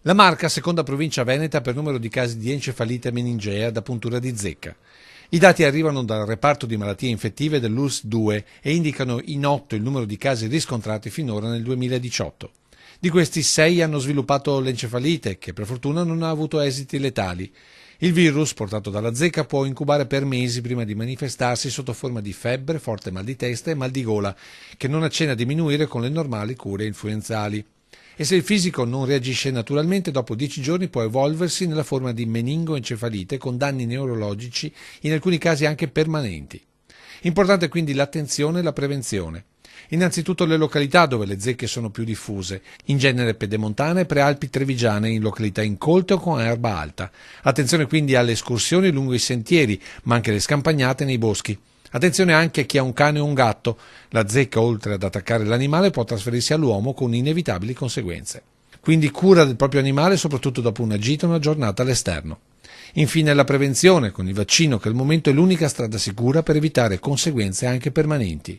La Marca, seconda provincia veneta per numero di casi di encefalite meningea da puntura di zecca. I dati arrivano dal reparto di malattie infettive dell'ULSS 2 e indicano in 8 il numero di casi riscontrati finora nel 2018. Di questi 6 hanno sviluppato l'encefalite, che per fortuna non ha avuto esiti letali. Il virus, portato dalla zecca, può incubare per mesi prima di manifestarsi sotto forma di febbre, forte mal di testa e mal di gola, che non accenna a diminuire con le normali cure influenzali. E se il fisico non reagisce naturalmente, dopo 10 giorni può evolversi nella forma di meningoencefalite con danni neurologici, in alcuni casi anche permanenti. Importante quindi l'attenzione e la prevenzione. Innanzitutto le località dove le zecche sono più diffuse, in genere pedemontane e prealpi trevigiane, in località incolte o con erba alta. Attenzione quindi alle escursioni lungo i sentieri, ma anche alle scampagnate nei boschi. Attenzione anche a chi ha un cane o un gatto. La zecca, oltre ad attaccare l'animale, può trasferirsi all'uomo con inevitabili conseguenze. Quindi cura del proprio animale, soprattutto dopo una gita o una giornata all'esterno. Infine la prevenzione, con il vaccino, che al momento è l'unica strada sicura per evitare conseguenze anche permanenti.